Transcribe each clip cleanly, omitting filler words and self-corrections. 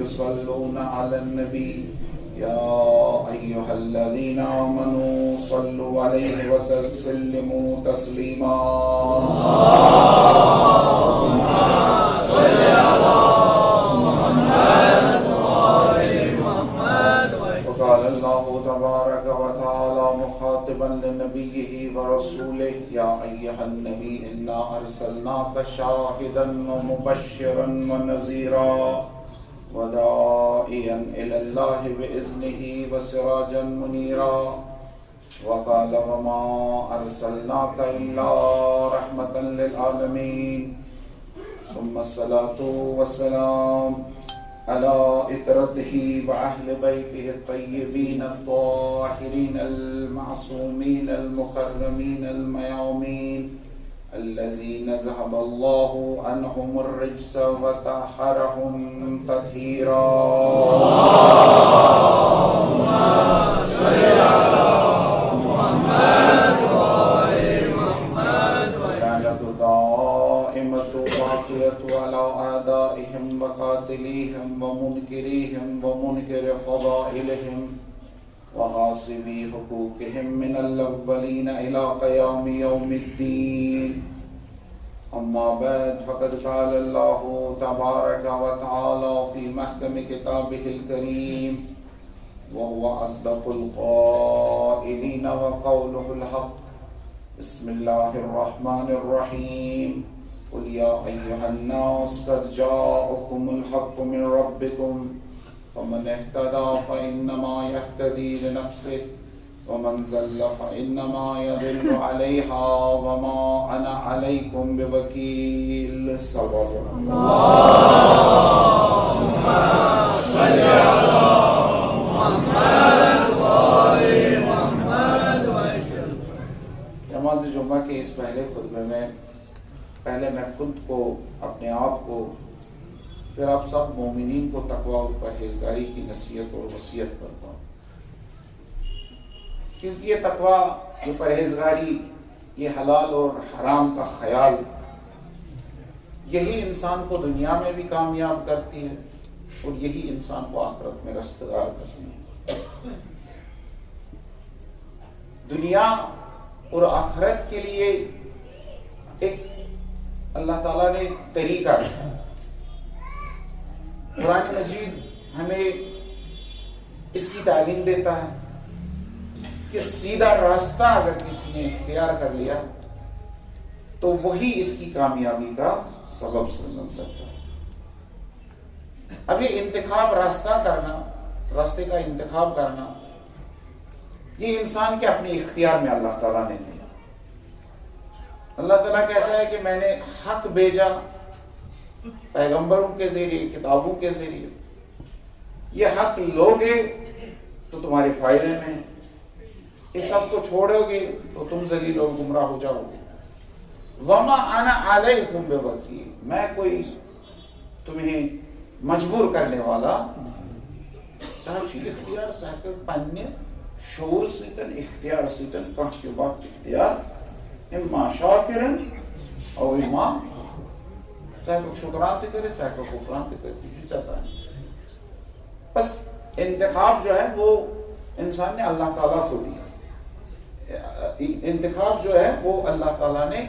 يصلون على النبي يا أيها الذين آمنوا صلوا عليه وسلموا تسليما اللهم صل على محمد وآل محمد. وقال الله تبارك وتعالى مخاطبا لنبيه ورسوله يا أيها النبي إنا أرسلناك شاهدا ومبشرا ونذيرا وداعيا إلى الله بإذنه وسراجا منيرا. وقال وما أرسلناك إلا رحمة للعالمين. ثم الصلاة والسلام على إطرته وأهل بيته الطيبين الطاهرين المعصومين المكرمين الميامين الذين ذهب الله عنهم الرجس وطهرهم تطهيرا. اللهم صل على محمد وآل محمد. لعنة دائمة باقية على أعدائهم وقاتليهم ومنكريهم ومنكر فضائلهم وغاصبي حقوقهم من الأولين إلى قيام يوم الدين. أما بعد فقد قال الله تبارك وتعالى في محكم كتابه الكريم وهو أصدق القائلين وقوله الحق. بسم الله الرحمن الرحيم. قل يا أيها الناس قد جاءكم الحق من ربكم فمن اهتدى فإنما يهتدي لنفسه ومن زل فإنما يضل عليها وما أنا عليكم بوكيل. صدق اللهم صل على محمد وآل محمد. نماز جمعہ کے اس پہلے خطبے میں پہلے میں خود کو، اپنے آپ کو، پھر آپ سب مومنین کو تقوی اور پرہیزگاری کی نصیحت اور وصیت کرتا ہوں، کیونکہ یہ تقوی، یہ پرہیزگاری، یہ حلال اور حرام کا خیال، یہی انسان کو دنیا میں بھی کامیاب کرتی ہے اور یہی انسان کو آخرت میں رستگار کرتی ہے. دنیا اور آخرت کے لیے ایک اللہ تعالیٰ نے ایک طریقہ رکھا. قرآن مجید ہمیں اس کی تعلیم دیتا ہے کہ سیدھا راستہ اگر کسی نے اختیار کر لیا تو وہی اس کی کامیابی کا سبب بن سکتا ہے. اب یہ انتخاب راستے کا انتخاب کرنا، یہ انسان کے اپنے اختیار میں اللہ تعالیٰ نے دیا. اللہ تعالیٰ کہتا ہے کہ میں نے حق بھیجا پیغمبروں کے ذریعے، کتابوں کے ذریعے. یہ حق لوگے تو تمہارے فائدے میں، اس سب کو چھوڑو گے تو تم ذلیل اور گمراہ ہو جاؤ گے. وما انا علیکم بوکیل، میں کوئی تمہیں مجبور کرنے والا چاہے اختیار صاحب پنہ شعور سیتن اختیار سیتن کانٛہہ تہِ وقت اختیار اما شاکرن او اما چاہے کوئی شکران تہ کرے چاہے کوئی کفران تہ کرے، یہ چاہتا ہے. بس انتخاب جو ہے وہ انسان نے اللہ تعالیٰ کو دیا. انتخاب جو ہے وہ اللہ تعالیٰ نے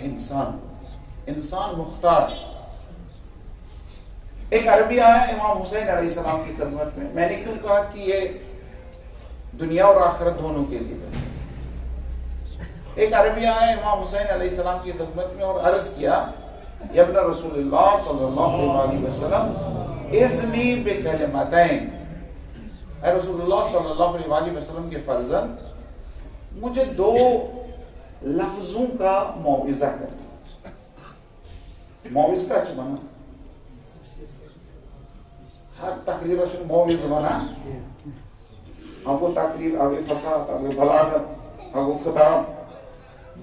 انسان مختار. ایک عربی آیا امام حسین علیہ السلام کی خدمت میں نے کیوں کہا کہ یہ دنیا اور آخرت دونوں کے لیے. ایک عربی آیا امام حسین علیہ السلام کی خدمت میں اور عرض کیا یا ابن رسول اللہ صلی اللہ علیہ وسلم اذنی بکلمتین، اے رسول اللہ صلی اللہ علیہ وسلم کے فرزند مجھے دو لفظوں کا موعظہ کرنا. موعظ کا اچھا بنا ہر تقریر اچھا موعظ بنا آگو تقریر آگے فساد آگے بلاغت آگو خطاب.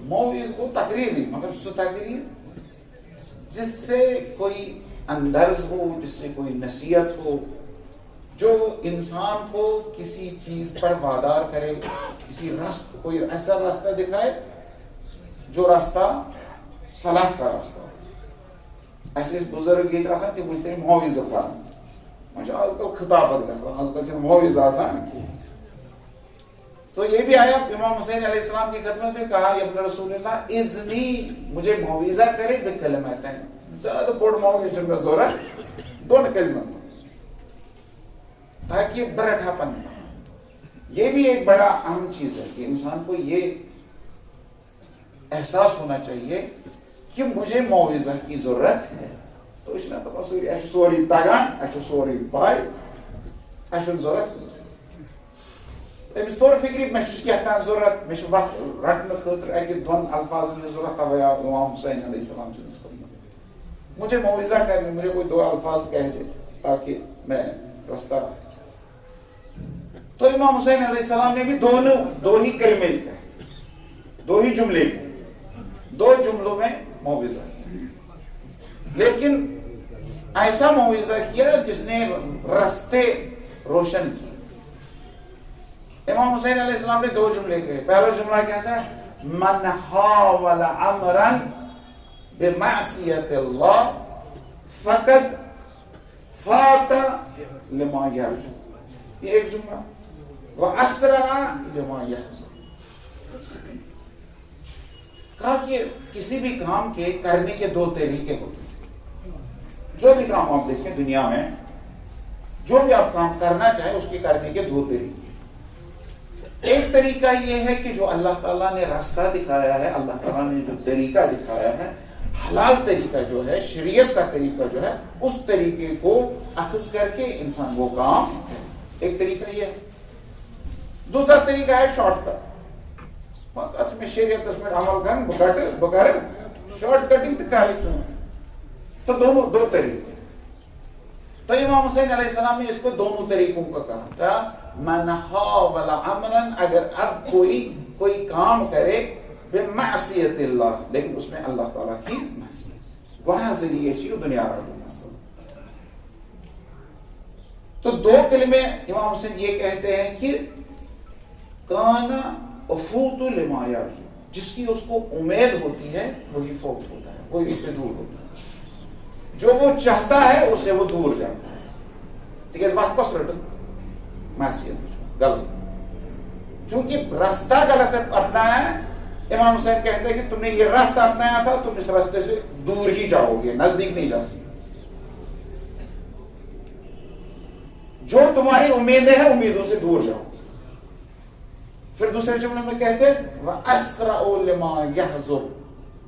موعظ کو تقریر نہیں مگر اس تقریر جس سے کوئی اندرز ہو، جس سے کوئی نصیحت ہو، جو انسان کو کسی چیز پر وادار کرے، کوئی ایسا راستہ دکھائے جو راستہ فلاح کا راستہ. ایسے بزرگ یہ آسان تھی مجھتے ہیں موعظہ پڑھنا. مجھے آج کل خطابت گژھان آج کل موعظ آسان. تو یہ بھی آیا امام حسین علیہ السلام کی خدمت میں کہا ابن رسول اللہ اذنی مجھے موعظہ کرے بکلمتین زیادہ بڑ موعظہ میں ضرورت دون کلمات تاکہ برٹھا پن. یہ بھی ایک بڑا اہم چیز ہے کہ انسان کو یہ احساس ہونا چاہیے کہ مجھے موعظہ کی ضرورت ہے. تو اس نے تو سوری تگان اچھا سوری پائے اچھا ضرورت امس طور فکری میں کیا ضرورت میں وقت رٹنے خاطر اکہ دون الفاظن میں ضرورت تھا امام حسین علیہ السلام مجھے موعظہ کرنے مجھے کوئی دو الفاظ کہہ دے تاکہ میں رستہ. تو امام حسین علیہ السلام نے بھی دو ہی کلمے کہے دو ہی جملے کہے دو جملوں میں موعظہ کیا لیکن ایسا موعظہ کیا جس نے رستے روشن کیے. امام حسین علیہ السلام نے دو جملے کہے. پہلا جملہ کیا تھا من حاول امرا بمعصیت اللہ فقد فات لما یرجو. یہ ایک جملہ. واسرع لما یحزن. کہا کہ کسی بھی کام کے کرنے کے دو طریقے ہوتے ہیں. جو بھی کام آپ دیکھیں دنیا میں جو بھی آپ کام کرنا چاہیں اس کے کرنے کے دو طریقے. ایک طریقہ یہ ہے کہ جو اللہ تعالیٰ نے راستہ دکھایا ہے اللہ تعالیٰ نے جو طریقہ دکھایا ہے حلال طریقہ جو ہے شریعت کا طریقہ جو ہے اس طریقے کو اخذ کر کے انسان وہ کام ایک طریقہ یہ ہے. دوسرا طریقہ ہے شارٹ کٹ میں شریعت میں عمل کریں بغیر شارٹ کٹنگ تو دونوں دو طریقے. تو امام حسین علیہ السلام نے اس کو دونوں طریقوں کا کہا تھا. من حاول امرا اگر اب کوئی کام کرے بمعصیت اللہ لیکن اس میں اللہ تعالیٰ کی معصیت وہاں ذریعے سی دنیا رہا. تو دو کلمے امام حسین یہ کہتے ہیں کہ کان افوت لما یرجو جس کی اس کو امید ہوتی ہے وہی فوت ہوتا ہے وہی اس سے دور ہوتا ہے. جو وہ چاہتا ہے اس سے وہ دور جاتا ہے. ٹھیک ہے اس بات کو سمجھو معصیت غلط چونکہ راستہ غلط اپنایا ہے. امام حسین کہتے ہیں کہ تم نے یہ راستہ اپنایا تھا تم اس راستے سے دور ہی جاؤ گے نزدیک نہیں جا سکتے. جو تمہاری امیدیں ہیں امیدوں سے دور جاؤ. پھر دوسرے جملے میں کہتے ہیں وَأَسْرَعُ لِمَا يَحْزُرُ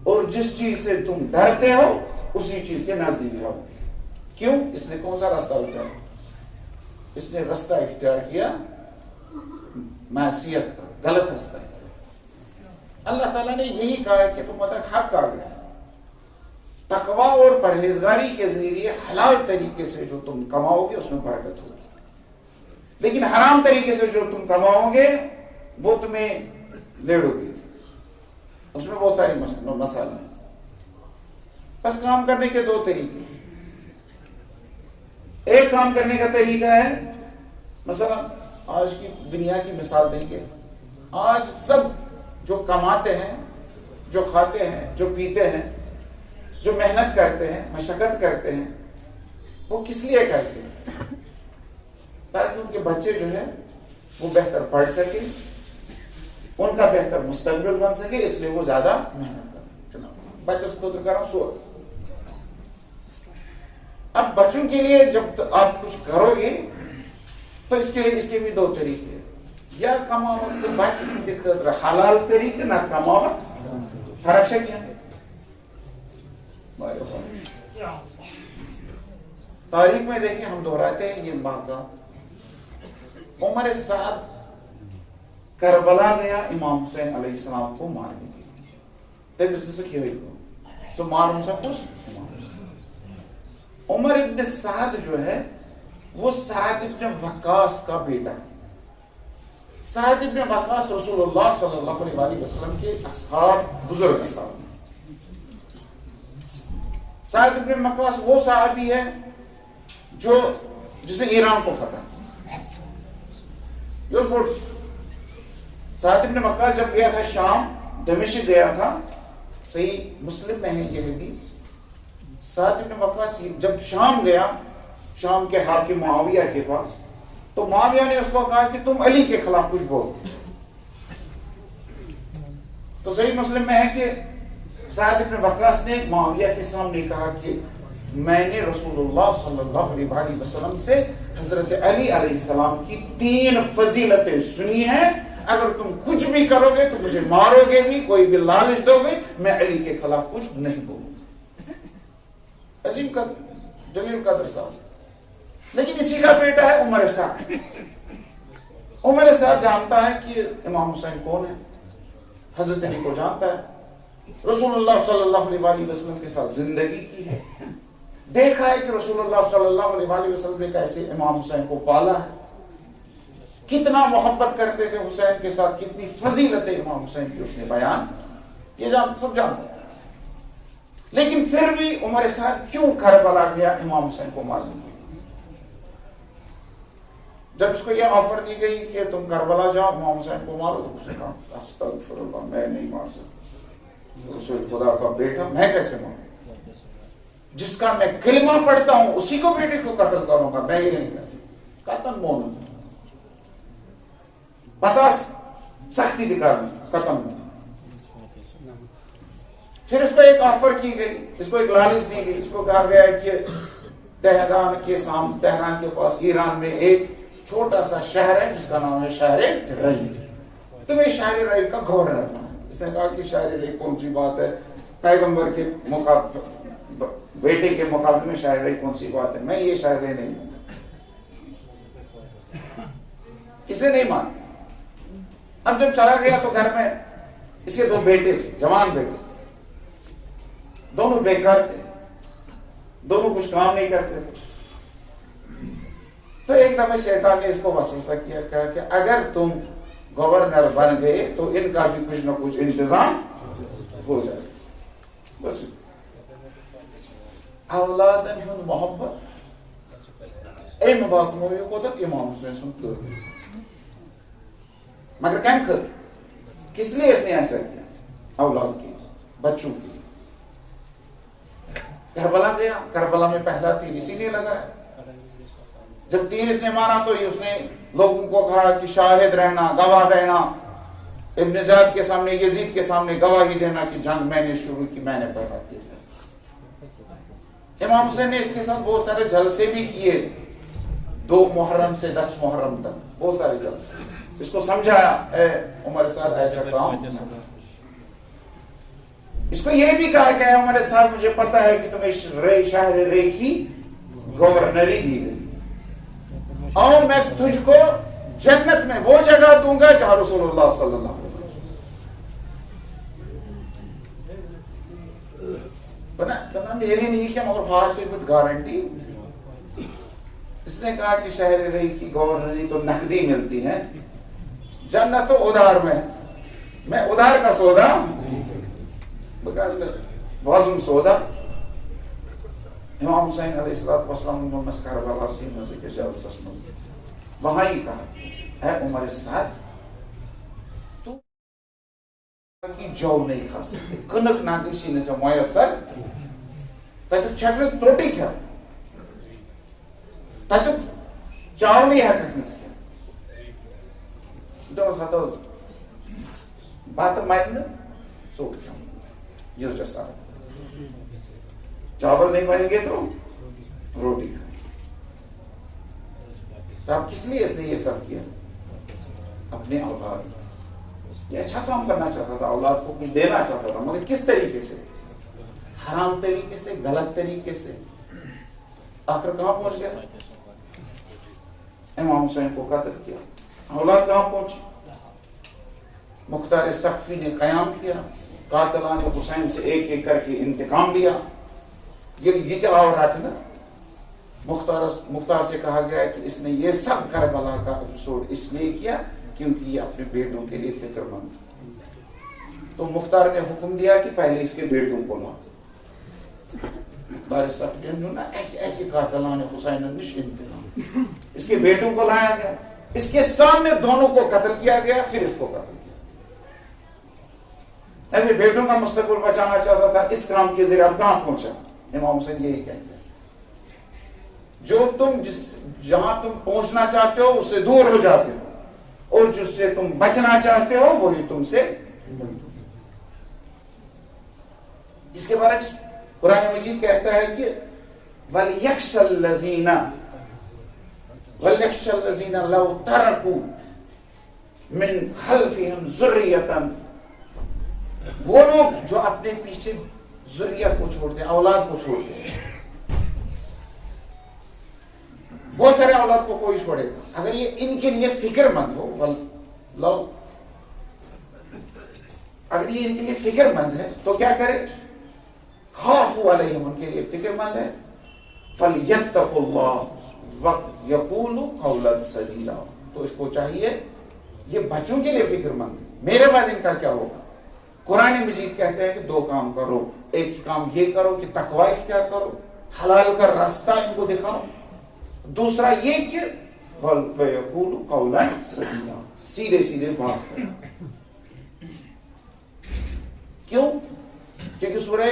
اور جس چیز سے تم ڈرتے ہو اسی چیز کے نزدیک جاؤ. کیوں؟ اس نے کون سا راستہ ہوتا ہے؟ اس نے راستہ اختیار کیا معصیت کا غلط راستہ. اللہ تعالیٰ نے یہی کہا ہے کہ تم تک حق آ گیا. تقوی اور پرہیزگاری کے ذریعے حلال طریقے سے جو تم کماؤ گے اس میں برکت ہوگی لیکن حرام طریقے سے جو تم کماؤ گے وہ تمہیں لیڑو گی. اس میں بہت ساری مسائل ہیں. بس کام کرنے کے دو طریقے. ایک کام کرنے کا طریقہ ہے مثلا آج کی دنیا کی مثال دیں گے. آج سب جو کماتے ہیں جو کھاتے ہیں جو پیتے ہیں جو محنت کرتے ہیں مشقت کرتے ہیں وہ کس لیے کرتے ہیں؟ تاکہ ان کے بچے جو ہے وہ بہتر پڑھ سکے ان کا بہتر مستقبل بن سکے اس لیے وہ زیادہ محنت کریں. بچوں سے خود کرو سو. اب بچوں کے لیے جب آپ کچھ کرو گے تو اس کے بھی دو طریقے ہیں. یا کماوت سے بچے سے خاطر حلال طریقے نہ کماوت فرق سے کیا تاریخ میں دیکھیں ہم دہراتے ہیں یہ واقعہ. عمر سعد کربلا گیا امام حسین علیہ السلام کو مارنے کے لیے. تب اس نے سے کیا سو ماروں سا کچھ عمر ابن سعد جو ہے وہ سعد ابن وقاص کا بیٹا ہے. سعد ابن وقاص رسول اللہ صلی اللہ علیہ وسلم کے اصحاب بزرگ اصحاب. سعد ابن وقاص وہ صحابی ہے جو جس نے ایران کو فتح کیا. سعد ابن وقاص جب گیا تھا شام دمشق گیا تھا. صحیح مسلم میں ہے یہ حدیث. سعد ابن وقاص جب شام گیا شام کے حاکم معاویہ کے پاس، تو معاویہ نے اس کو کہا کہ تم علی کے خلاف کچھ بول. تو صحیح مسلم میں ہے کہ سعد بن وقاص نے معاویہ کے سامنے کہا کہ میں نے رسول اللہ صلی اللہ علیہ وآلہ وسلم سے حضرت علی علیہ السلام کی 3 فضیلتیں سنی ہیں، اگر تم کچھ بھی کرو گے تو مجھے مارو گے بھی، کوئی بھی لالچ دو گے، میں علی کے خلاف کچھ نہیں بولوں گا. عظیم قدر، جلیل قدر صاحب. لیکن اسی کا بیٹا ہے عمر سعد. عمر سعد جانتا ہے کہ امام حسین کون ہے، حضرت علی کو جانتا ہے، رسول اللہ صلی اللہ علیہ وآلہ وسلم کے ساتھ زندگی کی ہے، دیکھا ہے کہ رسول اللہ صلی اللہ علیہ وآلہ وسلم نے کیسے امام حسین کو پالا ہے، کتنا محبت کرتے تھے حسین کے ساتھ، کتنی فضیلتیں امام حسین کی اس نے بیان، یہ سب جانتے ہیں. لیکن پھر بھی عمر سعد کیوں کربلا گیا امام حسین کو مارنے کے لیے؟ جب اس کو یہ آفر دی گئی کہ تم کربلا جاؤ امام حسین کو مارو، تو اس نے کہا استغفر اللہ، میں نہیں مار سکتا، رسول خدا کا بیٹا میں کیسے ماروں، جس کا میں کلمہ پڑھتا ہوں اسی کو بیٹے کو قتل کروں گا، میں یہ نہیں کر سکتا. قتل مومن پتا سختی دکھانا، قتل مومن. پھر اس کو ایک آفر کی گئی، اس کو ایک لالچ دی گئی، اس کو کہا گیا کہ تہران کے پاس ایران میں ایک چھوٹا سا شہر ہے جس کا نام ہے شہر ری، تمہیں شہر ری کا گورنر بنا. اس نے کہا کہ شہر ری کون سی بات ہے، پیغمبر کے بیٹے کے مقابلے میں شہر ری کون سی بات ہے، میں یہ شہر ری نہیں ہوں. اسے نہیں مان. اب جب چلا گیا تو گھر میں اس کے 2 بیٹے تھے، جوان بیٹے تھے، دونوں بیکار تھے، دونوں کچھ کام نہیں کرتے تھے. تو ایک دفعہ شیطان نے اس کو وسوسہ کیا، کہا کہ اگر تم گورنر بن گئے تو ان کا بھی کچھ نہ کچھ انتظام ہو جائے. بس اولادن ہند محبت ایم بات مویو کو تک امام حسین سن تو مگر کم خطر کس لیے اس نے ایسا کیا؟ اولاد کے لیے، بچوں کے لیے. کربلا گیا، کربلا میں پہلا تیر اسی لیے لگا ہے. جب تیر اس نے مارا تو اس نے لوگوں کو کہا کہ شاہد رہنا، گواہ رہنا، ابن زیاد کے سامنے، یزید کے سامنے گواہی دینا کہ جنگ میں نے شروع کی، میں نے پہلا تیر. امام حسین نے اس کے ساتھ بہت سارے جلسے بھی کیے، 2 محرم سے 10 محرم تک بہت سارے جلسے. اس کو سمجھایا اے عمر سعد ایسا کام. اس کو یہ بھی کہا کہ اے عمر سعد مجھے پتا ہے کہ تمہیں شہر ری کی گورنری دی گئی، اور میں تجھ کو جنت میں وہ جگہ دوں گا جہاں رسول اللہ صلی اللہ علیہ وسلم بنا. میری نہیں کیا مگر خاص سے کچھ گارنٹی. اس نے کہا کہ شہر ری کی گورنری تو نقدی ملتی ہے، جنت تو ادھار میں ادھار کا سودا وازم سودا. امام حسین علیہ السلام کربلا سی مزے کے جلسس میں وہاں ہی کہا اے عمر سعد تو کی جو نہیں کھا سکتے، کنک ناگشی نے سے میسر تک چھکنے چوٹی کیا تک چاول نہیں ہے ککنس کیا دونوں ساتھ بات مائن سوٹ کیا یہ جیسا چاول نہیں بنیں گے تو روٹی کھائیں. تو آپ کس لیے اس نے یہ سب کیا؟ اپنے اولاد، یہ اچھا کام کرنا چاہتا تھا، اولاد کو کچھ دینا چاہتا تھا، مگر کس طریقے سے؟ حرام طریقے سے، غلط طریقے سے. آخر کہاں پہنچ گیا؟ امام حسین کو قتل کیا. اولاد کہاں پہنچی؟ مختار سقفی نے قیام کیا، قاتلان حسین سے ایک ایک کر کے انتقام لیا. یہ چلا ہو رہا تھا نا. مختار سے کہا گیا کہ اس نے یہ سب کربلا کا ایپیسوڈ اس لیے کیا کیونکہ یہ اپنے بیٹوں کے لیے فکر مند. تو مختار نے حکم دیا کہ پہلے اس کے بیٹوں کو لا. مختار سقفی نے ایک قاتلان حسین نش انتقام، اس کے بیٹوں کو لایا گیا، اس کے سامنے دونوں کو قتل کیا گیا، پھر اس کو قتل کیا. اپنے بیٹوں کا مستقبل بچانا چاہتا تھا، اس کام کے ذریعے اب کہاں پہنچا؟ امام حسین یہی کہتے ہیں جو تم جہاں تم پہنچنا چاہتے ہو اس سے دور ہو جاتے ہو، اور جس سے تم بچنا چاہتے ہو وہی تم سے اس کے برعکس قرآن مجید کہتا ہے کہ وَلْيَخْشَ الَّذِينَ لَوْ تَرَكُوا مِنْ خَلْفِهِمْ ذُرِّيَّةً، وہ لوگ جو اپنے پیچھے ذریہ کو چھوڑتے ہیں، اولاد کو چھوڑتے ہیں. بہت سارے اولاد کو کوئی چھوڑے گا، اگر یہ ان کے لیے فکر مند ہو، اگر یہ ان کے لیے فکر مند ہے تو کیا کرے؟ خافوا علیہم، ان کے لیے فکر مند ہے. فَلْيَتَّقُوا اللَّهَ وَيَقُولُوا قَوْلًا سَدِيدًا، تو اس کو چاہیے، یہ بچوں کے لیے فکر مند ہے، میرے بعد ان کا کیا ہوگا. قرآن مجید کہتے ہیں کہ دو کام کرو، ایک کام یہ کرو کہ تقوی اختیار کرو، حلال کا راستہ ان کو دکھاؤ، دوسرا یہ کہ وَيَقُولُوا قَوْلًا سَدِيدًا، سیدھے سیدھے بات کرو. کیوں؟ کیونکہ سورہ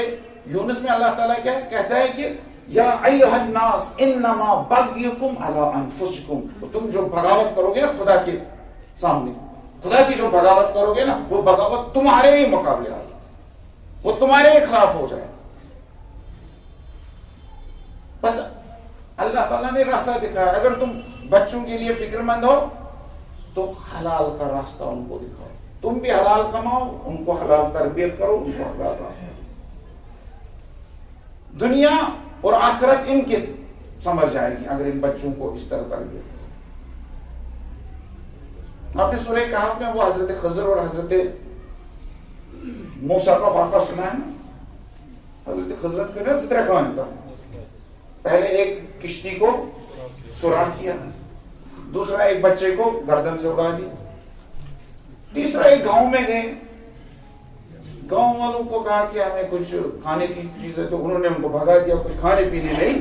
یونس میں اللہ تعالیٰ کیا کہتا ہے کہ یا ایھا الناس انما بغیکم علی انفسکم، تم جو بغاوت کرو گے نا خدا کے سامنے، خدا کی جو بغاوت کرو گے نا، وہ بغاوت تمہارے ہی مقابلے آئے، وہ تمہارے ہی خلاف ہو جائے. بس اللہ تعالیٰ نے راستہ دکھایا. اگر تم بچوں کے لیے فکر مند ہو تو حلال کا راستہ ان کو دکھاؤ، تم بھی حلال کماؤ، ان کو حلال تربیت کرو، ان کو حلال راستہ. دنیا اور آخرت ان کے سمجھ جائے گی اگر ان بچوں کو اس طرح تربیت. آپ نے سورہ کہف میں وہ حضرت خضر اور حضرت موسیٰ کا واقعہ سنا ہے نا. حضرت خضر کا نا ذکر کہاں تھا، پہلے ایک کشتی کو سوراخ کیا، دوسرا ایک بچے کو گردن سے اڑا دیا، تیسرا ایک گاؤں میں گئے، گاؤں والوں کو کہا کہ ہمیں کچھ کھانے کی چیزیں، تو انہوں نے ان کو بھگا دیا، کچھ کھانے پینے نہیں.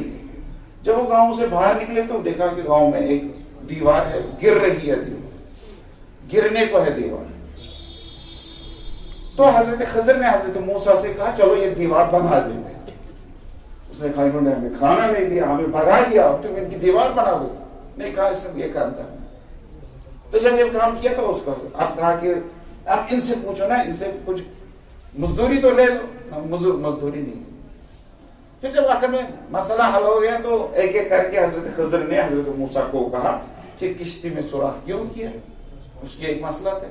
جب وہ گاؤں سے باہر نکلے تو دیکھا کہ گاؤں میں ایک دیوار ہے، گر رہی ہے دیوار، گرنے کو ہے دیوار. تو حضرت خضر نے حضرت موسیٰ سے کہا چلو یہ دیوار بنا دیتے. اس نے کہا انہوں نے ہمیں کھانا نہیں دیا، ہمیں بھگا دیا، اب تم ان کی دیوار بنا دو. نہیں کہا اس نے یہ کام کرنا. تو جب یہ کام کیا تو اس کا اب کہا کہ اب ان سے پوچھو نا، ان سے کچھ مزدوری تو لے لو. مزدوری نہیں. پھر جب آخر میں مسئلہ حل ہو گیا تو ایک ایک کر کے حضرت خضر نے حضرت موسیٰ کو کہا کہ کشتی میں سوراخ کیوں کیا، اس کی ایک مسئلہ تھا.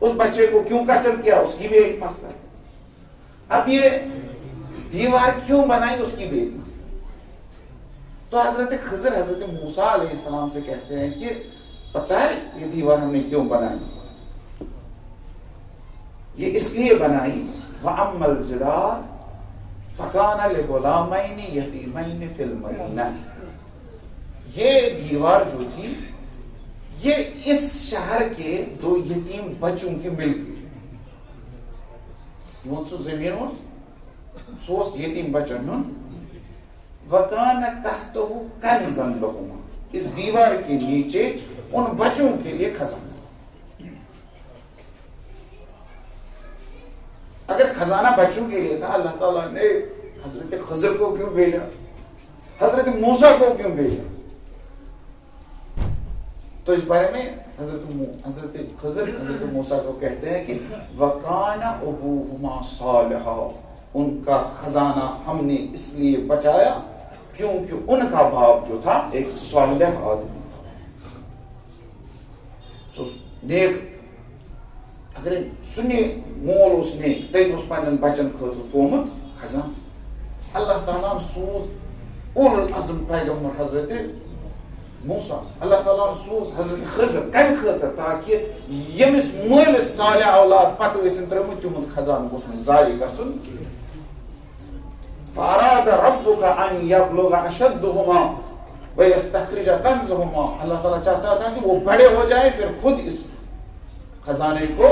اس بچے کو کیوں قتل کیا، اس کی بھی ایک مسئلہ تھا. اب یہ دیوار کیوں بنائی، اس کی بھی ایک مسئلہ. تو حضرت خضر حضرت موسیٰ علیہ السلام سے کہتے ہیں کہ پتہ ہے یہ دیوار ہم نے کیوں بنائی؟ یہ اس لیے بنائی وَأَمَّا الْجِدَارُ فَكَانَ لِغُلَامَيْنِ يَتِيمَيْنِ فِي الْمَدِينَةِ، یہ دیوار جو تھی یہ اس شہر کے دو یتیم بچوں کے ملک تھی. سو زمین سو یتیم بچن وَكَانَ تَحْتَهُ كَنْزًا لَهُمَا، اس دیوار کے نیچے ان بچوں کے لیے خزانہ. اگر خزانہ بچوں کے لیے تھا، اللہ تعالیٰ نے حضرت خضر کو کیوں بھیجا، حضرت موسیٰ کو کیوں بھیجا؟ تو اس بارے میں حضرت خضر حضرت موسیٰ کو کہتے ہیں کہ وَكَانَ أَبُوهُمَا صَالِحًا، ان کا خزانہ ہم نے اس لیے بچایا کیونکہ ان کا باپ جو تھا ایک صالح آدمی تھا، نیک. اگر سنی مول اس نے تم اس پنن بچن خاطر تھومت خزان. اللہ تعالیٰ سوز اول العزم پیغمبر حضرت موسیٰ، اللہ تعالیٰ سوز حضرت خضر کم خاطر تاکہ یمس مالس صالح اولاد پتہ ٲسِن ترٛٲمٕتۍ تِہُنٛد خزانہٕ گوٚژھ نہٕ ضایع گژھُن کینٛہہ. فَأَرَادَ رَبُّكَ أَن يَبْلُغَ أَشُدَّهُمَا وَيَسْتَخْرِجَ كَنْزَهُمَا، اللہ تعالیٰ چاہتا تھا کہ وہ بڑے ہو جائیں پھر خود اس خزانے کو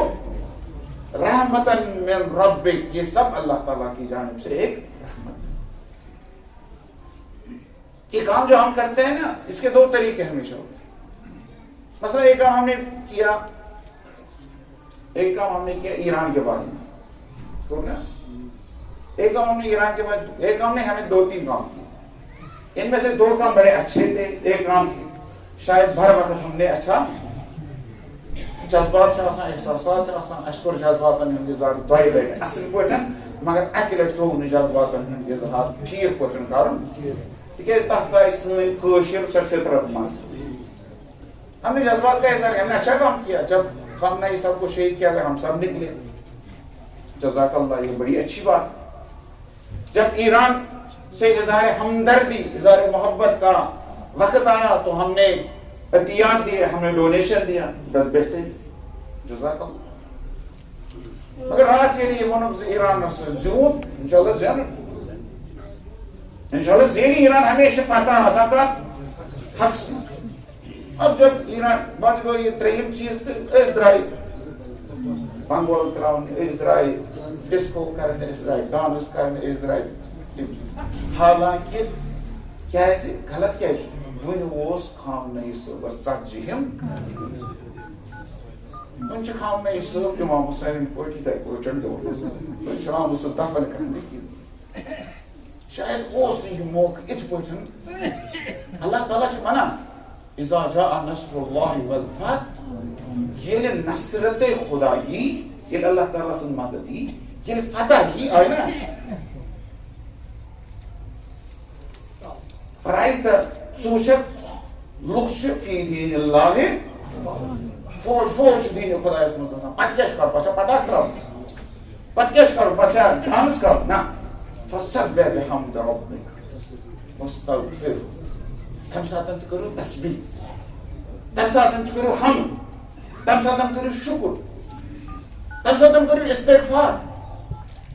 رحمتاً من ربک، یہ سب اللہ تعالیٰ کی جانب سے ایک رحمت. یہ کام جو ہم کرتے ہیں نا اس کے دو طریقے ہمیشہ ہوتے ہیں. مثلا ایک کام ہم نے کیا ایران کے بارے میں، ایک کام ہم نے ایران کے بعد، ایک کام نے ہمیں دو تین کام کیے. ان میں سے 2 کام بڑے اچھے تھے. ایک کام شاید بھر وقت ہم نے اچھا جذبات احساسات اس کو جذباتن ہند اظہار 2 لٹہِ اصل پٲٹھۍ مگر اکہِ لٹہِ تھوٚو نہٕ جذباتن ہند اظہار ٹھیٖک پٲٹھۍ کرُن تِکیازِ تتھ ژایہِ سٲنۍ کٲشِر سۄ فطرت منٛز. ہم نے جذبات کا اظہار ہم نے اچھا کام کیا. جب ہم نے سب کو شہید کیا ہم سب نکلے, جزاک اللہ, یہ بڑی اچھی بات. جب ایران سے اظہار ہمدردی اظہار محبت کا وقت آیا تو ہم نے عطیات دیے, ہم نے ڈونیشن دیا, بس بہتر, جزاک اللہ. مگر رات یہ نہیں ونک ایران زیون انشاءاللہ زین, انشاءاللہ زین ایران ہمیشہ فتح آسا کا حق سے. اب جب ایران بند گو یہ 3یم چیز تو اس درائی بنگول تراؤن, اس درائی ڈسکو کرنے, اس درائی ڈانس کرنے, اس درائی. حالانکہ کیا ہے غلط کیا ہے ون اوس خامنئی صٲبس 40 ون چھ خامنئی صٲب امام حسین پٲٹھۍ یِتھے پٲٹھۍ دور ون چھ آمُت سُہ دفن کرنہٕ شاید اوس نہٕ یہِ موقعہٕ یِتھ پٲٹھۍ. اللہ تعالیٰ چھُ ونان اذا جاء نصر اللہ والفتح, ییٚلہِ نصرت خدا یی, ییٚلہِ اللہ تعالیٰ سٕنٛز مدد یی, ییٚلہِ فتح یی, آیہِ نا رایتہ سوچت لُکھ چھِ فی دین اللہ فوج چھُ دیٖنہِ خۄدایس منٛز آسان. پتہٕ کیٛاہ چھُ کرُن, پتہٕ چھا پٹاخ تراوُن, پتہٕ کیٛاہ چھُ کرُن, پتہٕ چھا ڈانس کرُن, نہ. فسبح بحمد ربک واستغفرہ, تمہِ ساتہٕ تہِ کٔرِو تسبیح, تمہِ ساتہٕ تہِ کٔرِو حمد, تمہِ ساتہٕ کٔرِو شُکر, تمہِ ساتہٕ کٔرِو استغفار.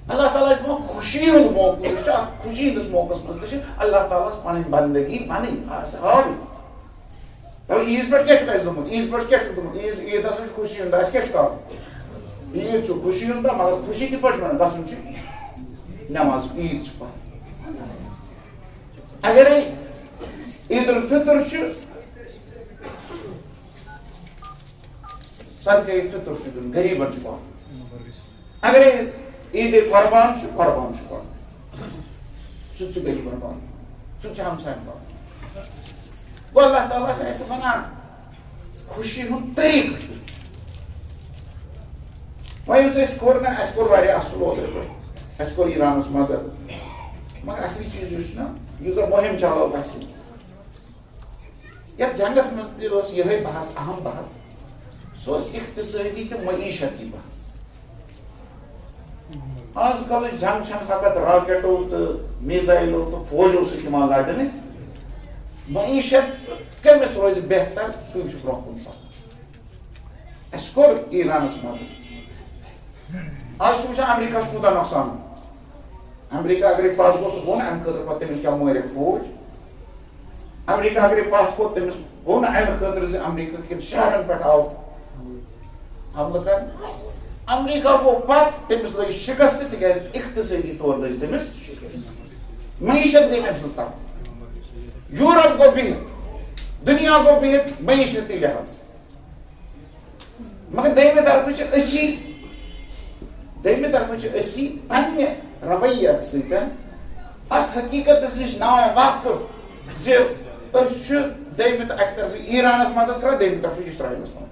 اللہ تعالیٰ چھُ دِوان خوشی ہُنٛد موقعہٕ, یہِ چھُ اکھ خوشی ہٕنٛدِس موقعس منٛز تہِ چھِ اللہ تعالیٰ ہس پنٕنۍ بندگی پنٕنۍ ہاوٕنۍ. دپان عیٖذ پٮ۪ٹھ کیٛاہ چھُکھ اَسہِ دوٚپمُت, عیٖذ پٮ۪ٹھ کیٛاہ چھُکھ دوٚپمُت, عیٖد ہسا چھُ خوشی ہُنٛد دۄہ, اَسہِ کیٛاہ چھُ کرُن, عیٖد چھُ خوشی ہُنٛد دۄہ, مگر خوشی کِتھ پٲٹھۍ چھِ ونان, گژھُن چھُ نٮ۪ماز عیٖد چھِ پرٕنۍ. اگرے عید الفطر چھُ صدقے فطر چھُ دیُن, غریٖبن چھُ پرُن. اگرے عید قربان چھُ قربان چھُ پرُن, سُہ تہِ چھُ غریٖبن پرُن, سُہ تہِ چھُ ہمساین پرُن. گوٚو اللہ تعالیٰ چھُ اَسہِ ونان خوشی ہُنٛد طریٖقہٕ کیُتھ چھُ. وۄنۍ یُس اَسہِ کوٚر نا, اَسہِ کوٚر واریاہ اصل اوترٕ پٮ۪ٹھ, اَسہِ کوٚر ایرانس مدد, مگر اصلی چیٖز یُس چھُ نا, یُس زن مُہم چلٲو اَسہِ یتھ جنگس منٛز تہِ ٲس یِہے بحث, اہم بحث, سُہ اوس اقتصٲدی تہٕ معیشتی بحث. آز کلٕچ جنگ چھنہٕ فقط راکیٹو تہٕ میزایلو تہٕ فوجو سۭتۍ یِوان لڑنہٕ, معیشت کٔمِس روزِ بہتر سُے چھُ برونٛہہ کُن پکان. اَسہِ کوٚر ایرانس مدد. آز چھُ وٕچھان امریکہس کوٗتاہ نۄقصان, امریکہ اگرے پتھ گوٚو سُہ گوٚو نہٕ امہِ خٲطرٕ پتہٕ تٔمِس کیٛاہ مٲرِکھ فوج, امریکہ اگرے پتھ کھوٚت تٔمِس گوٚو نہٕ امہِ خٲطرٕ زِ امریکہ کٮ۪ن شہرن پٮ۪ٹھ آو حملہٕ کرنہٕ, امریکہ گوٚو پتھ تٔمِس لٔج شکست تِکیازِ اقتصٲدی طور لٔج تٔمِس شکست, معیشت گٔے تٔمۍ سٕنٛز تباہ. یوٗرپ گوٚو بِہِتھ, دُنیا گوٚو بِہِتھ معیشتی لحاظ. مگر دوٚیمہِ طرفہٕ چھِ أسی پننہِ رویت سۭتۍ اتھ حقیٖقتس نِش نا واقف زِ أسۍ چھِ دوٚیمہِ اکہِ طرفہٕ ایرانس مدد کران, دوٚیمہِ طرفہٕ اسرائیلس مدد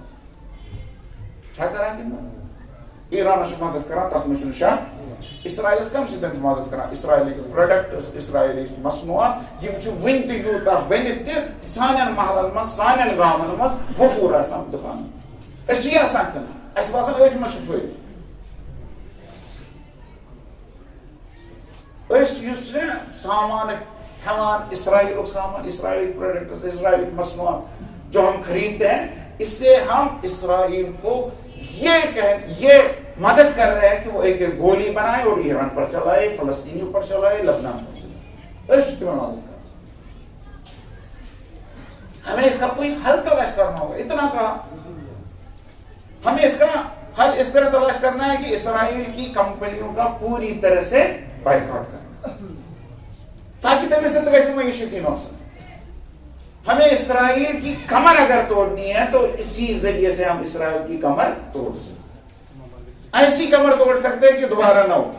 چھا کران کِنہٕ نہ. ایرانس چھُ مدد کران, تتھ منٛز چھُنہٕ شک. اسرائیلس کم سۭتۍ چھُ مدد کران, اسرائیلٕکۍ پروڈکٹس, اسرائیلٕچ مصنوعات, یِم چھِ وُنہِ تہِ یوٗتاہ بٔنِتھ تہِ سانٮ۪ن محلن منٛز, سانٮ۪ن گامن منٛز وفوٗر آسان دُکانن. أسۍ چھِ یژھان کٕنٕنۍ, اَسہِ باسان أتھۍ منٛز چھُ فٲیدٕ. أسۍ یُس سامان ہٮ۪وان, اسرائیلُک سامان, اسرائیلٕکۍ پروڈکٹس, اسرائیلٕکۍ مصنوعات جو ہم خریدتے ہیں, اس سے ہم اسرائیل کو یہ مدد کر رہے ہیں کہ وہ ایک گولی بنائے اور ایران پر چلائے, فلسطینیوں پر چلائے, لبنان پر چلائے. اس کی مدد کر, ہمیں اس کا کوئی حل تلاش کرنا ہوگا. اتنا کہا, ہمیں اس کا حل اس طرح تلاش کرنا ہے کہ اسرائیل کی کمپنیوں کا پوری طرح سے بائیکاٹ کرنا, تاکہ تمہیں سے تو ویسے معیشتی نقصان. ہمیں اسرائیل کی کمر اگر توڑنی ہے تو اسی ذریعے سے ہم اسرائیل کی کمر توڑ سکتے, ایسی کمر توڑ سکتے ہیں کہ دوبارہ نہ ہو.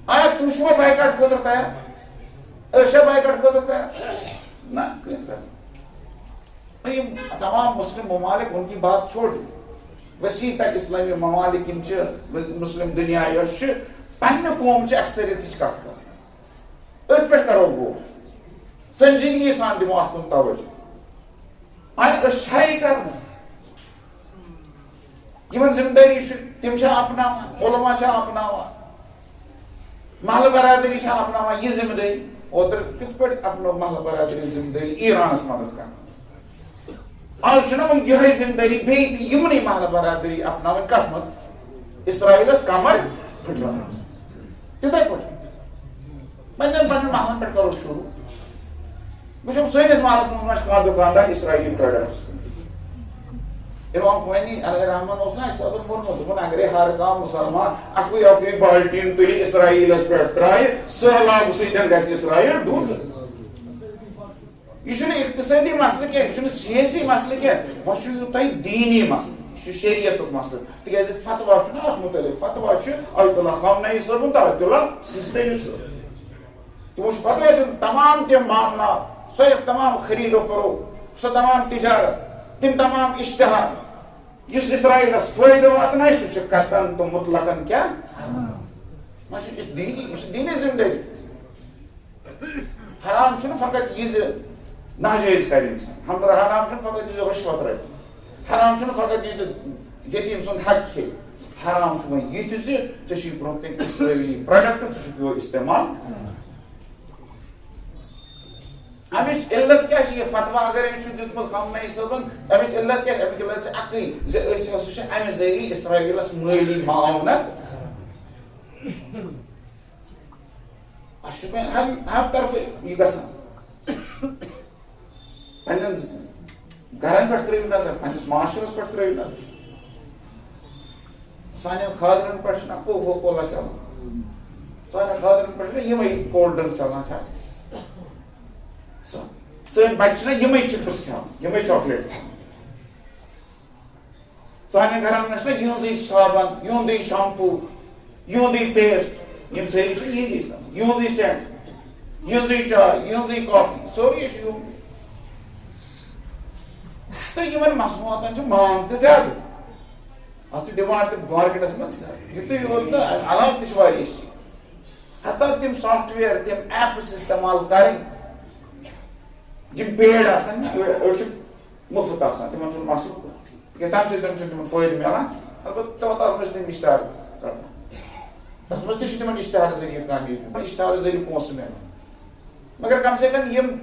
آیا تو چھوا بائیکاٹ خٲطرٕ تیار, ایشیا بائیکاٹ خاطر تیار نہ تمام مسلم ممالک ان کی بات چھوڑ وسیع تک اسلامی ممالک مسلم دنیا پنہ قوم اکثریت کت کر ات پہ کرو غور سنجیدگی سان دمو ات کن توجہ اچھائی کرنا یمن ذمہ داری تم اپناوان علماء اپناوان محلہ برادری اپناوان یہ ذمہ داری اوتر کت پہ اپنو محلہ برادری ذمہ داری ایرانس مدد کرنا آج یہ ذمہ داری بیمنی محلہ برادری اپناوان کت مز اسرائیلس کمر پھٹران تتھے پہ پنن محلن پہ کرو شروع وچھو سنس محلس مز ما دکاندار اسرائیلی پروڈکٹس امام خمینی علیہ الرحمن اس نے اکثر وونمت اگر ہر کانٛہہ مسلمان اکوئی بالٹین تُلہِ اسرائیلس پہ ترائے سہلاب سۭتۍ گژھِ اسرائیل ڈوب یہ اقتصادی مسئلہ کی یہ سیاسی مسئلہ کی وہ تہ دینی مسئلہ یہ شریعت مسئلہ تکیاز فتوا ات متعلق فتوا آیت اللہ خامنئی صٲبُن تہٕ آیت اللہ سیستانی صٲب تمو فتوا دن تمام تم معاملات سہ تمام خرید و فروخت سہ تمام تجارت تم تمام اشتہار اس اسرائیلس فائدہ واتنائے سہ قطعاً تو مطلقاً کیا دینی ذمہ داری حرام فقط یہ ناجائز کر انسان حرام فقط یہ رشوت رٹ حرام فقط یہ یتیم سند حق کھے حرام یہ ژے برو کن اسرائیلی پروڈکٹ ژٕ استعمال امچ علت کیا یہ فتوا اگر دتمت خامنئی صٲبن امچ علت کیا امیک علت اکی امہ ذریعہ اسرائیلس مالی معاونت ہر طرف یہ گژھان پنن گرن پہ ترو نظر پنس معاشرس پہ ترو نظر سان خاندرن پہ کوکو کولا چلان سان خاندرن پہ یمے کولڈ ڈرنک چلان سن بچہ یمے چپس کھان یمے چاکلیٹ کھان سان گرن میں یہندی صابن یہندی شیمپو یہندی پیسٹ یم ساری یہندی یہندی سینٹ یہندی چائے یہندی کافی سوری تو یمن مصنوعات مانگ تو زیادہ ات ڈیمانڈ مارکیٹس مز یہ یوت علاوہ تہ واریاہ چیز حتیٰ تم سافٹ ویئر تم ایپس استعمال کریں جم پیڈ آسان مفت آسان تمن چھ مسئلہ تمہ سۭتۍ تمن فٲیدٕ ملان البتہ تتھ منٛز تم اشتہار رٹان تتھ منٛز تہ تمن اشتہار ذریعہ کامیاب اشتہار ذریعہ پونسہٕ ملان مگر کم سے کم یم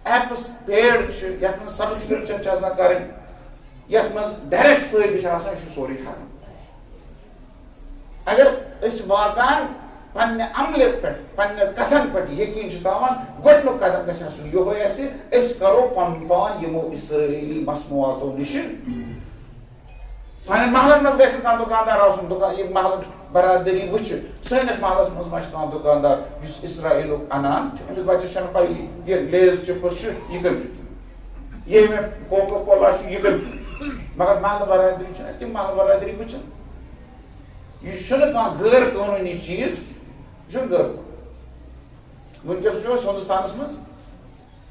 ایپس پیڈ یتھ من سبسکرپشن کریں یتھ من ڈائریکٹ فائدہ یہ سوری حرام اگر اس واقعا پنہ عمل پہ پنہ کتھن پہ یقین تاوان گۄڈنیُک قدم گژھِ آسُن یہوے آسہِ أسۍ کرو پنُن پان یمو اسرائیلی مصنوعاتو نش سانٮ۪ن محلن منٛز گژھِ کانٛہہ دُکاندار آسُن یہِ محلہٕ برادری وٕچھِ سٲنِس محلس منٛز ما چھُ کانٛہہ دُکاندار یُس اسرائیلُک انان چھُ أمِس بچس چھنہٕ پاے یہِ لیز چپس چھُ یہِ کٔمۍ چھُ یہ مےٚ کوکو کولا چھُ یہِ کٔمۍ چھُ مگر محلہٕ برادری چھنہٕ تِم محلہٕ برادری وٕچھان یہ چھُنہٕ کانٛہہ غٲر قونوٗنی چیٖز یہ چھُنہٕ غٲر وٕنکیٚس وٕچھو أسۍ ہندوستانس منٛز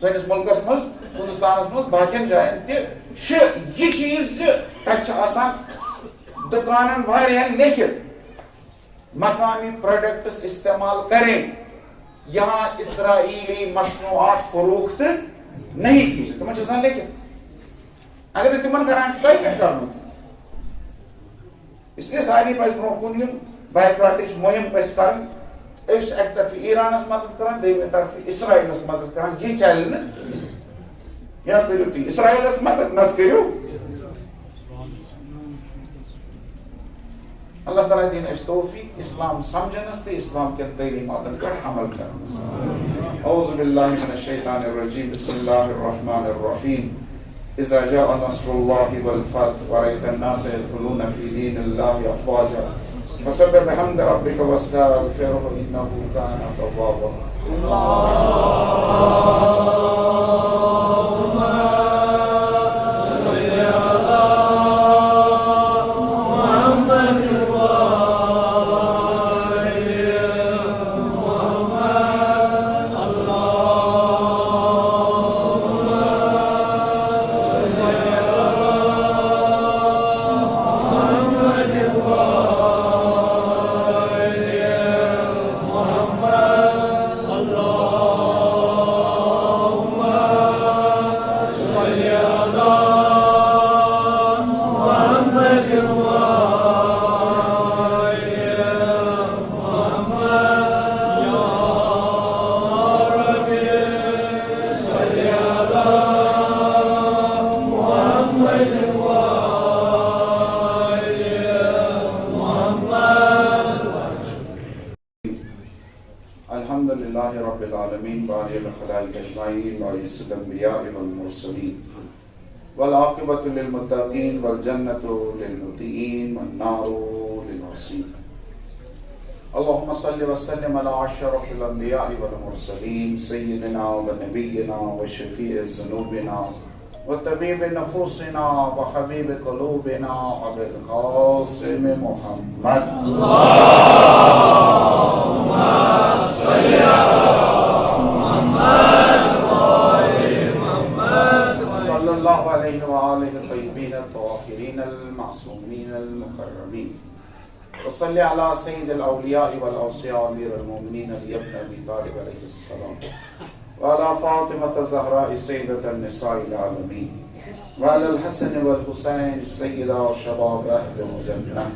سٲنِس مُلکس منٛز ہندوستانس منٛز باقین جاین تہِ چھِ یہِ چیٖز زِ تتہِ چھِ آسان دُکانن واریاہن لیکھِتھ مقامی پروڈکٹس استعمال کریں یہاں اسرائیلی مصنوعات فروخت نہیں کیجیے تمن چھِ آسان لیکھِتھ اگر نہٕ تمن کران چھُ تۄہہِ کتہِ کرنو اس لیے سارے پزِ برونٛہہ کُن یُن بایکاٹٕچ مُہِم پزِ کرٕنۍ أسۍ چھِ اکہِ طرفہٕ ایرانس مدد کران دوٚیمہِ طرفہٕ اسرائیلس مدد کران یہِ چلہِ نہٕ یا کٔرِو تُہۍ اسرائیلس مدد نتہٕ کٔرِو اللہ تعالیٰ دین اس توفیق اسلام سمجھنس تہ اسلام کن تعلیماتن پر عمل کرنس اعوذ باللہ من الشیطان الرجیم بسم اللہ الرحمن الرحیم اذا جاء نصر اللہ والفتح ورأيت الناس يدخلون في دين الله افواجا فسبح بحمد ربك واستغفره انه كان توابا الحمدللہ رب العالمین باری الخلائق اجمعین وعیس الانبیاء والمرسلین والعاقبۃ للمتقین والجنۃ للمطیعین والنار للعاصین اللہم صلی وسلم علی اشرف الانبیاء والمرسلین سیدنا ونبینا وشفیع ذنوبنا وطبیب نفوسنا وحبیب قلوبنا ابی القاسم محمد صلی اللہ علیہ وآلہ طیبین الطاہرین المعصومین المکرمین وصلی علی سید الاولیاء والاوصیاء امیر المومنین علی ابن ابی طالب علیہ السلام وعلى فاطمة الزهراء سيدة النساء العالمين وعلى الحسن والحسين سيدا شباب أهل الجنة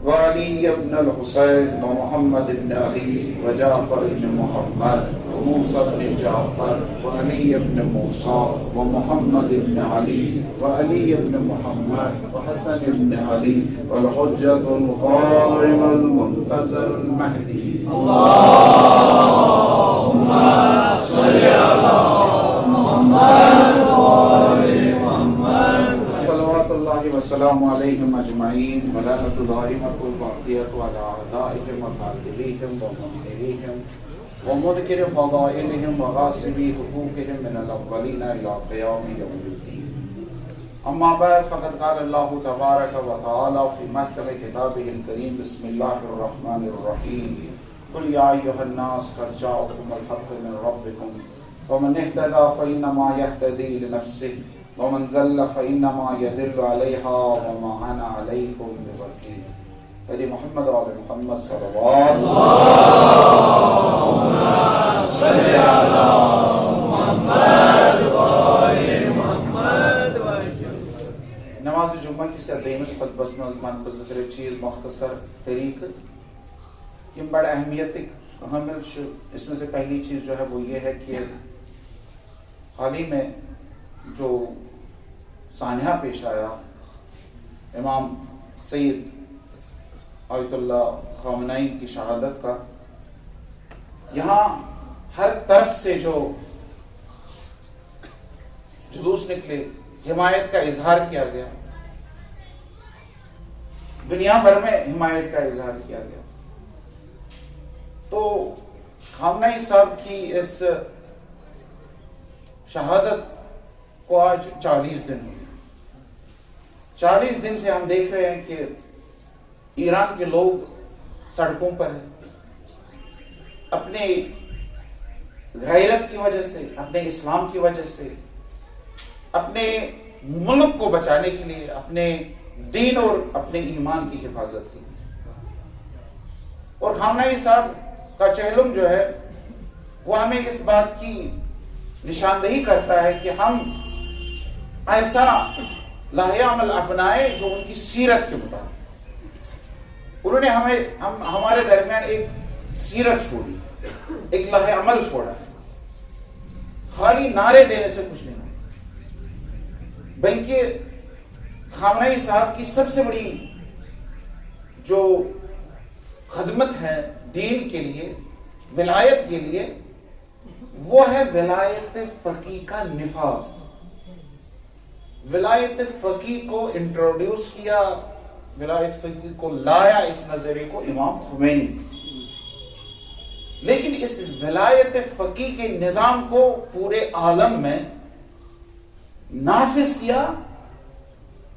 وعلي بن الحسين ومحمد بن علي وجعفر بن محمد وموسى بن جعفر وعلي بن موسى ومحمد بن علي وعلي بن محمد وحسن بن علي والحجة القائم المنتظر المهدي اللهم صل على محمد وآل محمد صلوات الله وسلام عليهم أجمعين ولعنة دائمة الباقية على أعدائهم وقاتليهم ومنكريهم ومنكر فضائلهم وغاصبي حقوقهم من الأولين إلى قيام يوم الدين أما بعد فقد قال الله تبارك وتعالى في محكم كتابه الكريم بسم الله الرحمن الرحيم قل يا أيها الناس قد جاءكم الحق من ربكم فمن اهتدى فإنما يهتدي لنفسه ومن زل فإنما يدل عليها وما أنا عليكم بوكيل فدي محمد وعلى محمد صلوات اللهم صل على محمد وعلى محمد نماز جمعہ کی سردیمس خطبس مزمان بذکر چیز مختصر طریق یہ بڑا اہمیت اہم اس میں سے پہلی چیز جو ہے وہ یہ ہے کہ حال ہی میں جو سانحہ پیش آیا امام سید آیت اللہ خامنائی کی شہادت کا، یہاں ہر طرف سے جو جلوس نکلے، حمایت کا اظہار کیا گیا، دنیا بھر میں حمایت کا اظہار کیا گیا. تو خامنائی صاحب کی اس شہادت کو آج 40 دن ہوئے. 40 دن سے ہم دیکھ رہے ہیں کہ ایران کے لوگ سڑکوں پر ہیں، اپنے غیرت کی وجہ سے، اپنے اسلام کی وجہ سے، اپنے ملک کو بچانے کے لیے، اپنے دین اور اپنے ایمان کی حفاظت کی. اور خامنائی صاحب کا چہلم جو ہے وہ ہمیں اس بات کی نشاندہی کرتا ہے کہ ہم ایسا لاہ عمل اپنائے جو ان کی سیرت کے مطابق. انہوں نے ہمارے درمیان ایک سیرت چھوڑی، ایک لاہ عمل چھوڑا. خالی نعرے دینے سے کچھ نہیں، بلکہ خامنائی صاحب کی سب سے بڑی جو خدمت ہے دین کے لیے، ولایت کے لیے، وہ ہے ولایت فقیہ کا نفاذ. ولایت فقیہ کو انٹروڈیوس کیا، ولایت فقیہ کو لایا اس نظریے کو امام خمینی. لیکن اس ولایت فقیہ کے نظام کو پورے عالم میں نافذ کیا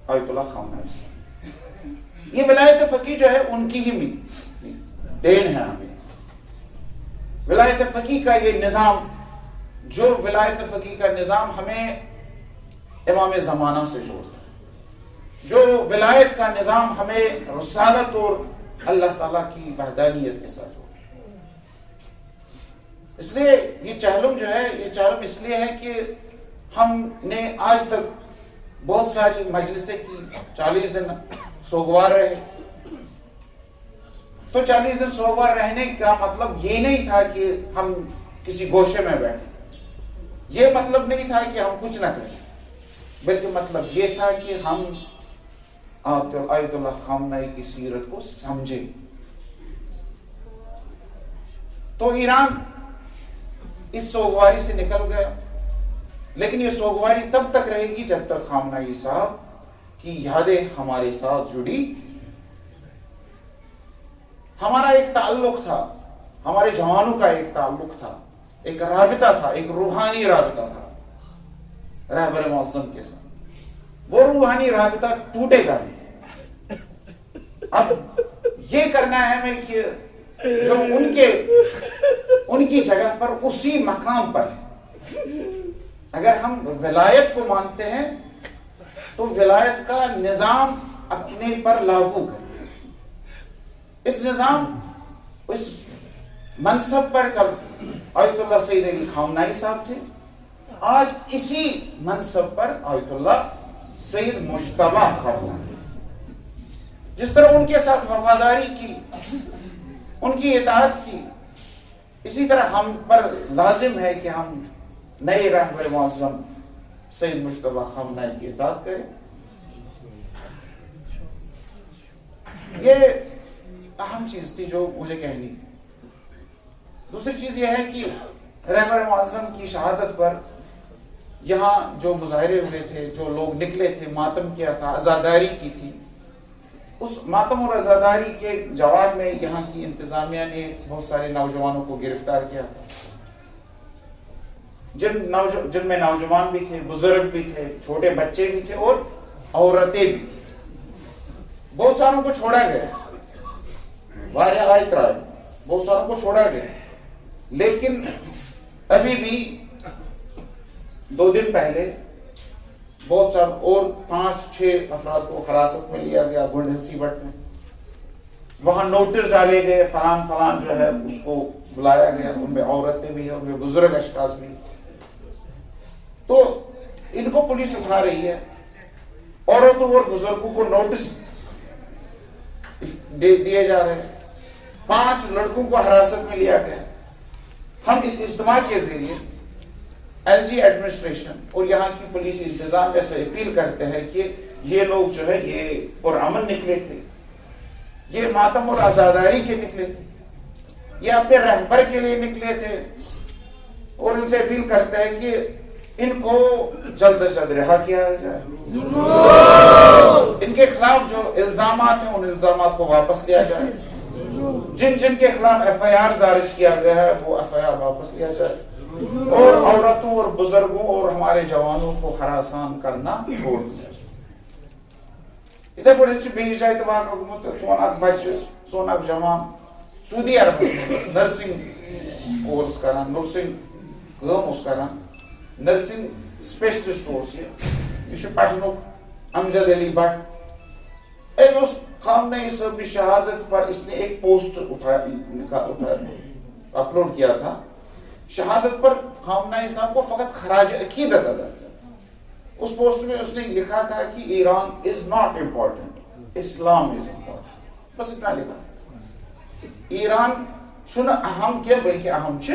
آیت اللہ خامنائی صاحب. یہ ولایت فقیہ جو ہے ان کی ہی دین ہے ہمیں. ولایت فقیہ کا یہ نظام، جو ولایت فقیہ کا نظام ہمیں امام زمانہ سے جوڑتا ہے، جو ولایت کا نظام ہمیں رسالت اور اللہ تعالیٰ کی وحدانیت کے ساتھ جوڑتا ہے. اس لیے یہ چہلم جو ہے، یہ چہلم اس لیے ہے کہ ہم نے آج تک بہت ساری مجلسیں کی، 40 دن سوگوار رہے. تو 40 دن سوگوار رہنے کا مطلب یہ نہیں تھا کہ ہم کسی گوشے میں بیٹھے، یہ مطلب نہیں تھا کہ ہم کچھ نہ کریں، بلکہ مطلب یہ تھا کہ ہم آیت اللہ خامنہ کی سیرت کو سمجھیں. تو ایران اس سوگواری سے نکل گیا، لیکن یہ سوگواری تب تک رہے گی جب تک خامنہ صاحب کی یادیں ہمارے ساتھ جڑی. ہمارا ایک تعلق تھا، ہمارے جوانوں کا ایک تعلق تھا، ایک رابطہ تھا، ایک روحانی رابطہ تھا رہبر معظم کے ساتھ. وہ روحانی رابطہ ٹوٹے گا نہیں. اب یہ کرنا ہے ہمیں کہ جو ان کی جگہ پر اسی مقام پر ہے. اگر ہم ولایت کو مانتے ہیں تو ولایت کا نظام اپنے پر لاگو کریں. اس نظام، اس منصب پر کل آیت اللہ سید علی خامنہ صاحب تھے، آج اسی منصب پر آیت اللہ سید مجتبی خامنہ. جس طرح ان کے ساتھ وفاداری کی، ان کی اطاعت کی، اسی طرح ہم پر لازم ہے کہ ہم نئے رہبر معظم سید مجتبی خامنہ کی اطاعت کریں. یہ اہم چیز تھی جو مجھے کہنی تھی. دوسری چیز یہ ہے کہ رہبر معظم کی شہادت پر یہاں جو مظاہرے ہوئے تھے، جو لوگ نکلے تھے، ماتم کیا تھا، عزاداری کی تھی، اس ماتم اور عزاداری کے جواب میں یہاں کی انتظامیہ نے بہت سارے نوجوانوں کو گرفتار کیا تھا، جن میں نوجوان بھی تھے، بزرگ بھی تھے، چھوٹے بچے بھی تھے اور عورتیں بھی تھیں. بہت ساروں کو چھوڑا گیا، بہت ساروں کو چھوڑا گیا. لیکن ابھی بھی 2 دن پہلے بہت سارے اور 5-6 افراد کو حراست میں لیا گیا گنڈ ہسی بٹ میں. وہاں نوٹس ڈالے گئے، فلان جو ہے اس کو بلایا گیا. ان میں عورتیں بھی ہیں، ان میں بزرگ اشخاص بھی. تو ان کو پولیس اٹھا رہی ہے. عورتوں اور بزرگوں کو نوٹس دیے جا رہے ہیں. 5 لڑکوں کو حراست میں لیا گیا. ہم اس اجتماع کے ذریعے ایل جی ایڈمنسٹریشن اور یہاں کی پولیس انتظامیہ سے اپیل کرتے ہیں کہ یہ لوگ جو ہے یہ پرامن نکلے تھے، یہ ماتم اور عزاداری کے نکلے تھے، یہ اپنے رہبر کے لیے نکلے تھے، اور ان سے اپیل کرتے ہیں کہ ان کو جلد از جلد رہا کیا جائے. ان کے خلاف جو الزامات ہیں ان الزامات کو واپس لیا جائے. جن کے خلاف ایف آئی آر درج کیا گیا ہے وہ ایف آئی آر واپس لیا جائے، اور عورتوں اور بزرگوں اور ہمارے جوانوں کو ہراسان کرنا چھوڑ دیا جائے. اتنے پڑھے بیس جائے تو سوناک بچ سوناک جوان سعودی عرب نرسنگ کورس کران، نرسنگ کام اس کران، نرسنگ اسپیشلسٹ کورس. یہ پٹنک امجد علی بٹ اس خامنہ صاحب کی شہادت پر اس نے ایک پوسٹ اپلوڈ کیا تھا. شہادت پر خامنہ صاحب کو فقط خراج عقیدت ادا کیا تھا. اس پوسٹ میں اس نے لکھا تھا کہ Iran is not important, Islam is important. بس اتنا لکھا. ایران چھن اہم کیا بلکہ اہم چھ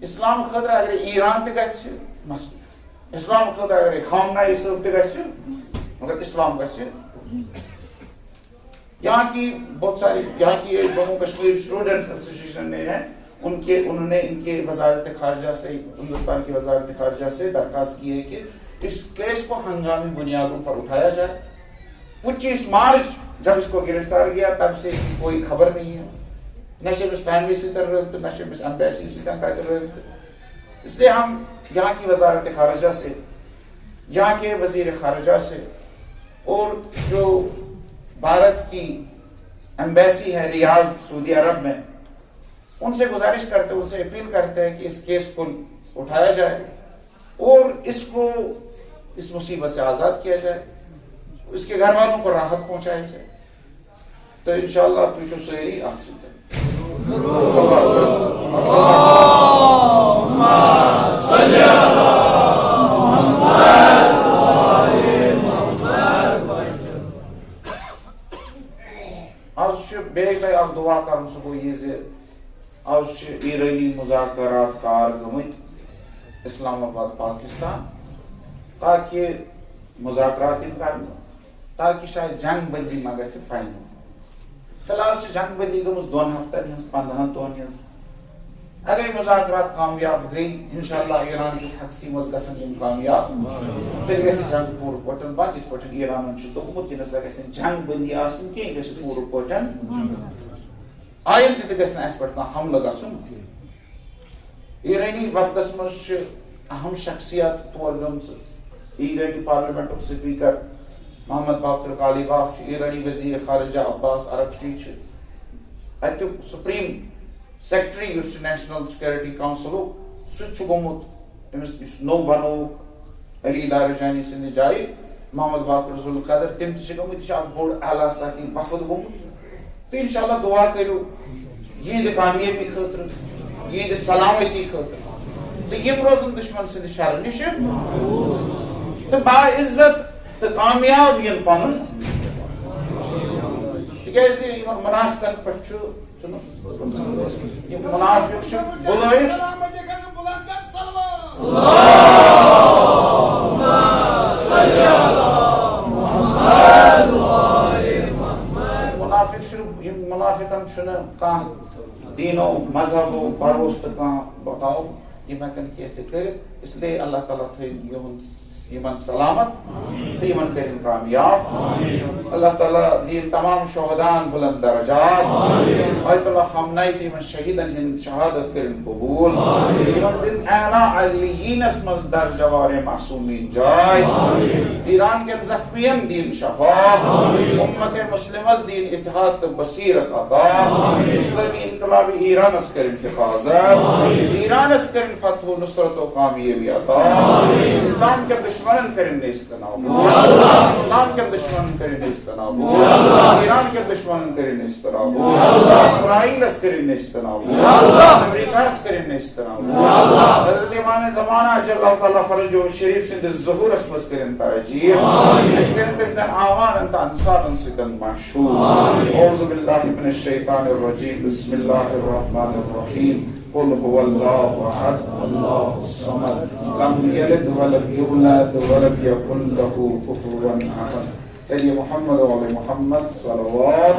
اسلام خاطر اگر ایران تہ گژھِ مسئلہ، اسلام خاطر اگر خامنہ صاحب تہ گژھِ مگر اسلام گژھِ. یہاں کی بہت ساری یہاں کی جموں کشمیر اسٹوڈنٹس ایسوسیشن نے ہے انہوں نے ان کے وزارت خارجہ سے، ہندوستان کی وزارت خارجہ سے درخواست کی ہے کہ اس کیس کو ہنگامی بنیادوں پر اٹھایا جائے. 25 مارچ جب اس کو گرفتار کیا تب سے اس کی کوئی خبر نہیں ہے. نہ شمس فیملی سے تر رہتے، نہ شمس ایمبیسی سے تر رہتے. اس لیے ہم یہاں کی وزارت خارجہ سے، یہاں کے وزیر خارجہ سے اور جو بھارت کی ایمبیسی ہے ریاض سعودی عرب میں، ان سے گزارش کرتے، ان سے اپیل کرتے ہیں کہ اس کیس کو اٹھایا جائے اور اس کو اس مصیبت سے آزاد کیا جائے، اس کے گھر والوں کو راحت پہنچائی جائے. تو انشاءاللہ تو جو سہری آفسد ہے. دعا کرن سہ گو یہ زِ آز ایرانی مذاکرات کار گمت اسلام آباد پاکستان تاکہ مذاکرات کرن تاکہ شاید جنگ بندی ما گژھِ فائنل فی الحال جنگ بندی گٔمٕژ 2 ہفتن ہٕنٛز 15 دۄہن ہٕنٛز اگر مذاکرات کامیاب گئی انشاءاللہ ایران کس حقسی مز گژھن یم کامیاب تیل گژھِ جنگ پوٗرٕ پٲٹھۍ بند یِتھ پٲٹھۍ ایرانن چھُ دوٚپمُت تہِ نسا گژھِ جنگ بندی آسٕنۍ کینٛہہ گژھِ پوٗرٕ پٲٹھۍ آیندٕ تہِ گژھِ نہٕ اَسہِ پٮ۪ٹھ کانٛہہ حملہٕ گژھُن ایرانی وقتس منٛز چھِ اہم شخصیت تور گٔمژٕ ایرانی پارلیمنٹُک سپیٖکر محمد باقر کالیباف چھُ ایرانی وزیر خارجہ عباس عرقچی چھُ اتیُک سپریم سیکٹری یُس چھُ نیشنل سیکورٹی کونسلُک سُہ تہِ چھُ گوٚمُت أمِس یُس نوٚو بنووُکھ علی لاریجانی سٕنٛدِ جایہِ محمد باقر ذوالقادر تِم تہِ چھِ گٔمٕتۍ یہِ چھُ اکھ بوٚڑ اعلیٰ سطحی وفد گوٚمُت تہٕ انشاءاللہ دعا کٔرِو یِہنٛدِ کامیٲبی خٲطرٕ یِہنٛدِ سلامتی خٲطرٕ تہٕ یِم روزن دُشمن سٕنٛدِ شرٕ نِش تہٕ باعزت تہٕ کامیاب یِن پنُن تِکیازِ یِمن منافقن پٮ۪ٹھ چھُ یِم منافق چھِ بُلٲیِتھ منافقن چھُنہٕ کانٛہہ دیٖنو مذہبو بروسہٕ تہٕ کانٛہہ بتاو یِم ہٮ۪کن کینٛہہ تہِ کٔرِتھ اس لیے اللہ تعالیٰ تھٲیِن یِہُنٛد یِمن سلامت تہٕ یِمن کٔرِن کامیاب اللہ تعالیٰ دِیِن تمام شہداءن بلند درجات آیت اللہ خامنائی تہٕ یِمن شہیدن ہٕنٛد شہادت کٔرِن قبوٗل یِمن دِن اعلیٰ علیٖنس منٛز درجہ وارِ معصوٗمیٖن جاے ایران کٮ۪ن زخمین دِیِن شفا اُمت مسلمس دِیِن اتحاد تہٕ بصیرت عطا اسلامی انقلاب ایرانس کٔرِن حفاظت ایرانس کٔرِن فتح و نصرت و کامیٲبی عطا اسلام کے دشمنن کریں نیست نابود اسلام کے دشمنن کریں نیست نابود ایران کے دشمنن کریں نیست نابود اسرائیل اس کریں نیست نابود امریکہ اس کریں نیست نابود حضرت امام زمانہ اجل اللہ تعالیٰ فرج و شریف سند ظہور اس مز کریں تاجیر اس کریں تردن آوان انت انصار ستن مشہور اعوذ باللہ من الشیطان الرجیم بسم اللہ الرحمن الرحیم قل هو الله احد الله الصمد لم يلد ولم يولد ولم يكن له كفوا احد. محمد وعلى محمد صلوات.